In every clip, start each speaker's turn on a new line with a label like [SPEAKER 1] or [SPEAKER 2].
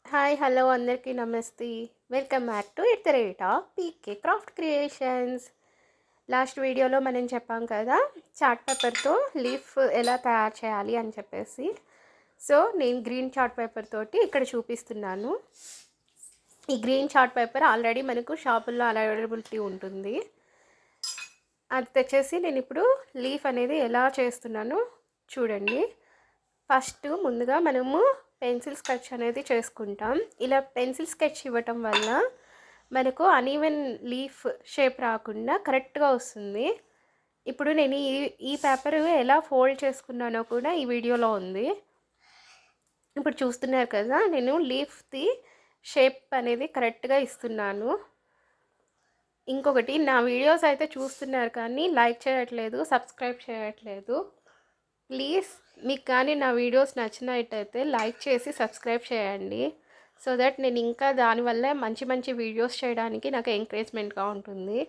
[SPEAKER 1] Hi hello అందరికీ నమస్తే. Welcome back to it the rate of PK craft creations. Last వీడియోలో మనం చెప్పాం కదా, చార్ట్ పేపర్తో లీఫ్ ఎలా తయారు చేయాలి అని చెప్పేసి. సో నేను గ్రీన్ చార్ట్ పేపర్ తోటి ఇక్కడ చూపిస్తున్నాను. ఈ గ్రీన్ చార్ట్ పేపర్ ఆల్రెడీ మనకు షాపుల్లో అవైలబిలిటీ ఉంటుంది. అది తెచ్చేసి నేను ఇప్పుడు లీఫ్ అనేది ఎలా చేస్తున్నానో చూడండి. ఫస్ట్ ముందుగా మనము పెన్సిల్ స్కెచ్ అనేది చేసుకుంటాం. ఇలా పెన్సిల్ స్కెచ్ ఇవ్వటం వల్ల మనకు అనీవెన్ లీఫ్ షేప్ రాకుండా కరెక్ట్గా వస్తుంది. ఇప్పుడు నేను ఈ పేపర్ ఎలా ఫోల్డ్ చేసుకున్నానో కూడా ఈ వీడియోలో ఉంది. ఇప్పుడు చూస్తున్నారు కదా, నేను లీఫ్ది షేప్ అనేది కరెక్ట్గా ఇస్తున్నాను. ఇంకొకటి, నా వీడియోస్ అయితే చూస్తున్నారు కానీ లైక్ చేయట్లేదు, సబ్స్క్రైబ్ చేయట్లేదు. ప్లీజ్ మీకు కానీ నా వీడియోస్ నచ్చినట్టయితే లైక్ చేసి సబ్స్క్రైబ్ చేయండి. సో దట్ నేను ఇంకా దానివల్ల మంచి మంచి వీడియోస్ చేయడానికి నాకు ఎంకరేజ్మెంట్గా ఉంటుంది.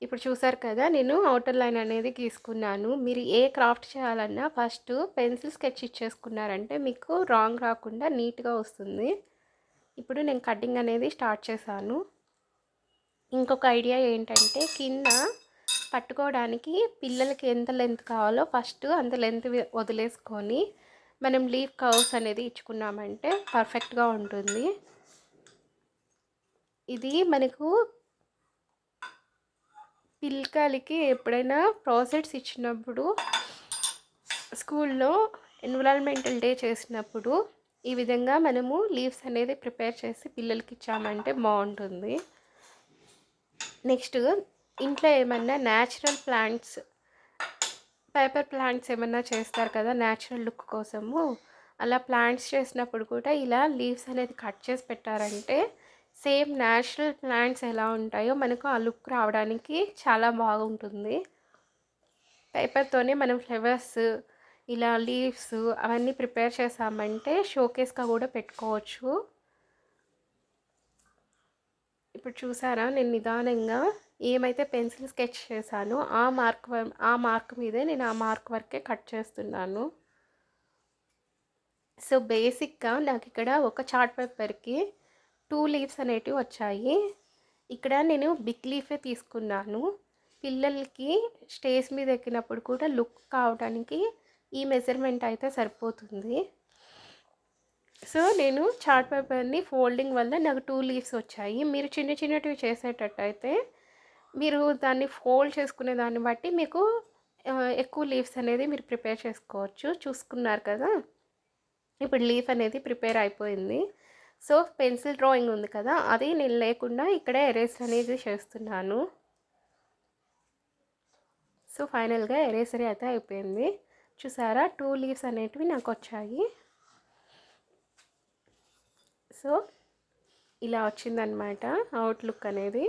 [SPEAKER 1] ఇప్పుడు చూసారు కదా, నేను అవుటర్ లైన్ అనేది గీసుకున్నాను. మీరు ఏ క్రాఫ్ట్ చేయాలన్నా ఫస్ట్ పెన్సిల్ స్కెచ్ ఇచ్చేసుకున్నారంటే మీకు రాంగ్ రాకుండా నీట్గా వస్తుంది. ఇప్పుడు నేను కటింగ్ అనేది స్టార్ట్ చేశాను. ఇంకొక ఐడియా ఏంటంటే, కింద పట్టుకోవడానికి పిల్లలకి ఎంత లెంత్ కావాలో ఫస్ట్ అంత లెంత్ వదిలేసుకొని మనం లీఫ్ కర్వ్స్ అనేది ఇచ్చుకున్నామంటే పర్ఫెక్ట్గా ఉంటుంది. ఇది మనకు పిల్లలకి ఎప్పుడైనా ప్రాజెక్ట్స్ ఇచ్చినప్పుడు, స్కూల్లో ఎన్విరాన్మెంటల్ డే చేసినప్పుడు ఈ విధంగా మనము లీవ్స్ అనేది ప్రిపేర్ చేసి పిల్లలకి ఇచ్చామంటే బాగుంటుంది. నెక్స్ట్, ఇంట్లో ఏమన్నా న్యాచురల్ ప్లాంట్స్, పేపర్ ప్లాంట్స్ ఏమన్నా చేస్తారు కదా న్యాచురల్ లుక్ కోసము, అలా ప్లాంట్స్ చేసినప్పుడు కూడా ఇలా లీవ్స్ అనేది కట్ చేసి పెట్టారంటే సేమ్ న్యాచురల్ ప్లాంట్స్ ఎలా ఉంటాయో మనకు ఆ లుక్ రావడానికి చాలా బాగుంటుంది. పేపర్తోనే మనం ఫ్లవర్స్, ఇలా లీవ్స్ అవన్నీ ప్రిపేర్ చేసామంటే షోకేస్గా కూడా పెట్టుకోవచ్చు. ఇప్పుడు చూసారా, నేను నిదానంగా ఏమైతే పెన్సిల్ స్కెచ్ చేశానో ఆ మార్క్ మీదే నేను ఆ మార్క్ వరకే కట్ చేస్తున్నాను. సో బేసిక్గా నాకు ఇక్కడ ఒక చార్ట్ పేపర్కి 2 లీవ్స్ అనేటివి వచ్చాయి. ఇక్కడ నేను బిగ్ లీఫే తీసుకున్నాను. పిల్లలకి స్టేజ్ మీద ఎక్కినప్పుడు కూడా లుక్ కావడానికి ఈ మెజర్మెంట్ అయితే సరిపోతుంది. సో నేను చార్ట్ పేపర్ని ఫోల్డింగ్ వల్ల నాకు 2 లీవ్స్ వచ్చాయి. మీరు చిన్న చిన్నటివి చేసేటట్టయితే మీరు దాన్ని ఫోల్డ్ చేసుకునే దాన్ని బట్టి మీకు ఎక్కువ లీవ్స్ అనేది మీరు ప్రిపేర్ చేసుకోవచ్చు. చూసుకున్నారు కదా, ఇప్పుడు లీఫ్ అనేది ప్రిపేర్ అయిపోయింది. సో పెన్సిల్ డ్రాయింగ్ ఉంది కదా, అది నేను లేకుండా ఇక్కడే ఎరేజర్ అనేది చేస్తున్నాను. సో ఫైనల్గా ఎరేజర్ అయితే అయిపోయింది. చూసారా, 2 లీవ్స్ అనేటివి నాకు వచ్చాయి. సో ఇలా వచ్చిందనమాట అవుట్లుక్ అనేది.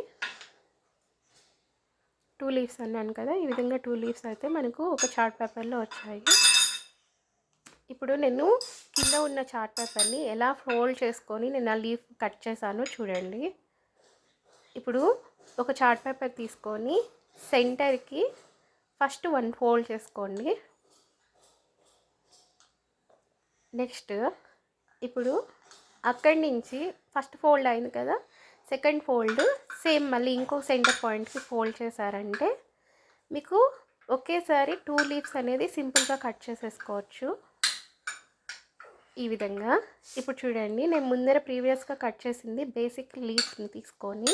[SPEAKER 1] 2 లీవ్స్ అన్నాను కదా, ఈ విధంగా 2 లీవ్స్ అయితే మనకు ఒక చార్ట్ పేపర్లో వచ్చాయి. ఇప్పుడు నేను కింద ఉన్న చార్ట్ పేపర్ని ఎలా ఫోల్డ్ చేసుకొని నేను ఆ లీఫ్ కట్ చేశానో చూడండి. ఇప్పుడు ఒక చార్ట్ పేపర్ తీసుకొని సెంటర్కి ఫస్ట్ 1 ఫోల్డ్ చేసుకోండి. నెక్స్ట్ ఇప్పుడు అక్కడి నుంచి ఫస్ట్ ఫోల్డ్ అయింది కదా, సెకండ్ ఫోల్డ్ సేమ్ మళ్ళీ ఇంకో సెంటర్ పాయింట్కి ఫోల్డ్ చేశారంటే మీకు ఒకేసారి 2 లీవ్స్ అనేది సింపుల్గా కట్ చేసేసుకోవచ్చు ఈ విధంగా. ఇప్పుడు చూడండి, నేను ముందర ప్రీవియస్గా కట్ చేసింది బేసిక్ లీవ్స్ని తీసుకొని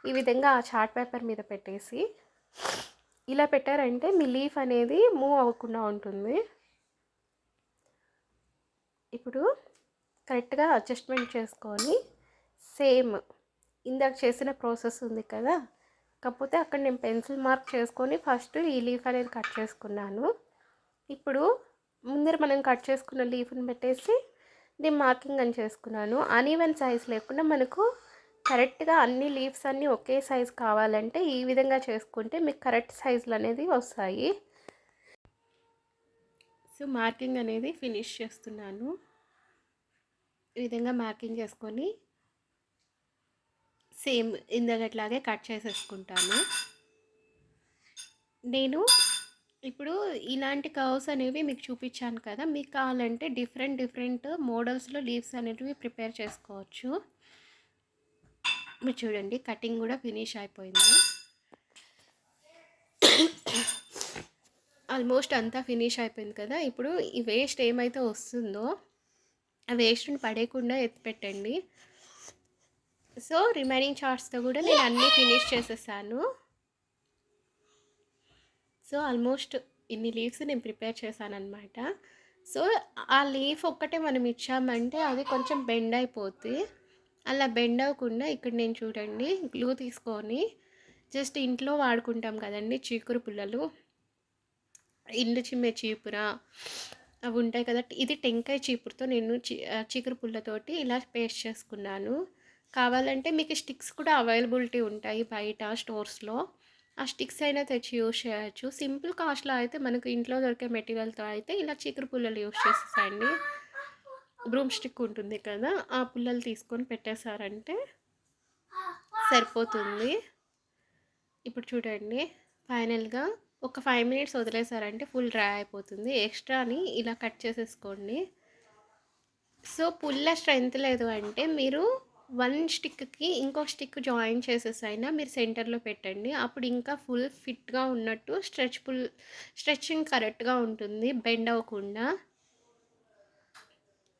[SPEAKER 1] ఈ విధంగా ఆ చార్ట్ పేపర్ మీద పెట్టేసి ఇలా పెట్టారంటే మీ లీఫ్ అనేది మూవ్ అవ్వకుండా ఉంటుంది. ఇప్పుడు కరెక్ట్గా అడ్జస్ట్మెంట్ చేసుకొని సేమ్ ఇందాక చేసిన ప్రాసెస్ ఉంది కదా, కాకపోతే అక్కడ నేను పెన్సిల్ మార్క్ చేసుకొని ఫస్ట్ ఈ లీఫ్ అనేది కట్ చేసుకున్నాను. ఇప్పుడు ముందర మనం కట్ చేసుకున్న లీఫ్ని పెట్టేసి నేను మార్కింగ్ అని చేసుకున్నాను. అన్ఈవెన్ సైజ్ లేకుండా మనకు కరెక్ట్గా అన్ని లీవ్స్ అన్నీ ఒకే సైజ్ కావాలంటే ఈ విధంగా చేసుకుంటే మీకు కరెక్ట్ సైజులు అనేది వస్తాయి. సో మార్కింగ్ అనేది ఫినిష్ చేస్తున్నాను. ఈ విధంగా మార్కింగ్ చేసుకొని సేమ్ ఇందాకట్లాగే కట్ చేసేసుకుంటాను. నేను ఇప్పుడు ఇలాంటి కర్వ్స్ అనేవి మీకు చూపించాను కదా! మీకు కావాలంటే డిఫరెంట్ డిఫరెంట్ మోడల్స్‌లో లీవ్స్ అనేటివి ప్రిపేర్ చేసుకోవచ్చు. మీరు చూడండి కటింగ్ కూడా ఫినిష్ అయిపోయింది. ఆల్మోస్ట్ అంతా ఫినిష్ అయిపోయింది కదా! ఇప్పుడు ఈ వేస్ట్ ఏమైతే వస్తుందో ఆ వేస్ట్‌ని పడేయకుండా ఎత్తిపెట్టండి. సో, రిమైనింగ్ చార్ట్స్‌తో కూడా నేను అన్నీ ఫినిష్ చేసేసాను. సో, ఆల్మోస్ట్ ఇన్ని లీవ్స్ నేను ప్రిపేర్ చేశాననమాట. సో, ఆ లీఫ్ ఒక్కటే మనం ఇచ్చామంటే అది కొంచెం బెండ్ అయిపోద్ది. అలా బెండ్ అవ్వకుండా ఇక్కడ నేను చూడండి గ్లూ తీసుకొని జస్ట్ ఇంట్లో వాడుకుంటాం కదండీ చీపురు పుల్లలు, ఇల్లు చిమ్మే చీపుర అవి ఉంటాయి కదా! ఇది టెంకాయ చీపురుతో నేను చీపురు పుల్లతోటి ఇలా పేస్ట్ చేసుకున్నాను. కావాలంటే మీకు స్టిక్స్ కూడా అవైలబిలిటీ ఉంటాయి బయట స్టోర్స్‌లో. ఆ స్టిక్స్ అయినా తెచ్చి యూజ్ చేయొచ్చు. సింపుల్ కాస్ట్‌లో అయితే మనకు ఇంట్లో దొరికే మెటీరియల్‌తో అయితే ఇలా చీపురు పుల్లలు యూజ్ చేసేసేయండి. బ్రూమ్ స్టిక్ ఉంటుంది కదా! ఆ పుల్లలు తీసుకొని పెట్టేశారంటే సరిపోతుంది. ఇప్పుడు చూడండి ఫైనల్‌గా ఒక 5 మినిట్స్ వదిలేసారంటే ఫుల్ డ్రై అయిపోతుంది. ఎక్స్ట్రాని ఇలా కట్ చేసేసుకోండి. సో, పుల్ల స్ట్రెంత్ లేదు అంటే మీరు 1 స్టిక్‌కి ఇంకొక స్టిక్ జాయిన్ చేసేసైనా మీరు సెంటర్‌లో పెట్టండి. అప్పుడు ఇంకా ఫుల్ ఫిట్‌గా ఉన్నట్టు స్ట్రెచింగ్ కరెక్ట్‌గా ఉంటుంది బెండ్ అవ్వకుండా.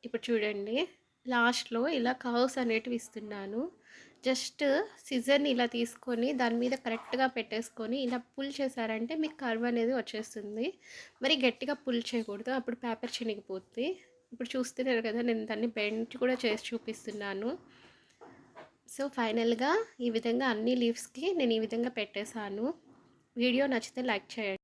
[SPEAKER 1] ఇప్పుడు చూడండి లాస్ట్‌లో ఇలా కర్వ్స్ అనేటివి ఇస్తున్నాను. జస్ట్ సిజర్‌ని ఇలా తీసుకొని దాని మీద కరెక్ట్‌గా పెట్టేసుకొని ఇలా పుల్ చేశారంటే మీకు కర్వ్ అనేది వచ్చేస్తుంది. మరి గట్టిగా పుల్ చేయకూడదు. అప్పుడు పేపర్ చినిగిపోద్ది. ఇప్పుడు చూస్తున్నారు కదా! నేను దాన్ని బెండ్ కూడా చేసి చూపిస్తున్నాను. సో, ఫైనల్‌గా ఈ విధంగా అన్ని లీవ్స్‌కి నేను ఈ విధంగా పెట్టేశాను. వీడియో నచ్చితే లైక్ చేయండి.